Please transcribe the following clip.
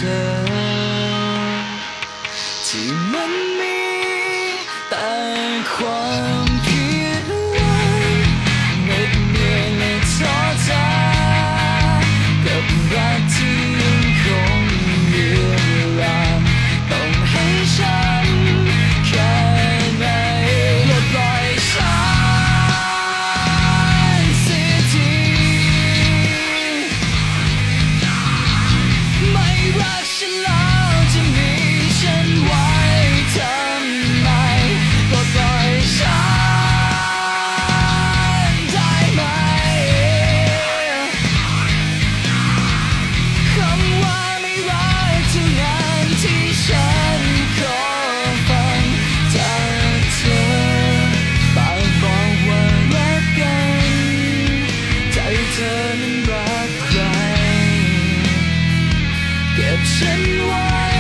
อที่มันมีแต่ความผิดหวังเหน็ดเหนื่อยและท้อแท้กับรักที่ยังคงเลือนลางต้องให้ฉันแค่ไหนปลดปล่อยฉันเสียทีไม่รักฉันแล้วจะมีฉันไว้ทำไมปลดปล่อยฉันได้ไหมคำว่าไม่รักเท่านั้นที่ฉันขอฟังจากเธอปากบอกว่ารักกันใจเธอนั้นรักใครเก็บฉันไว้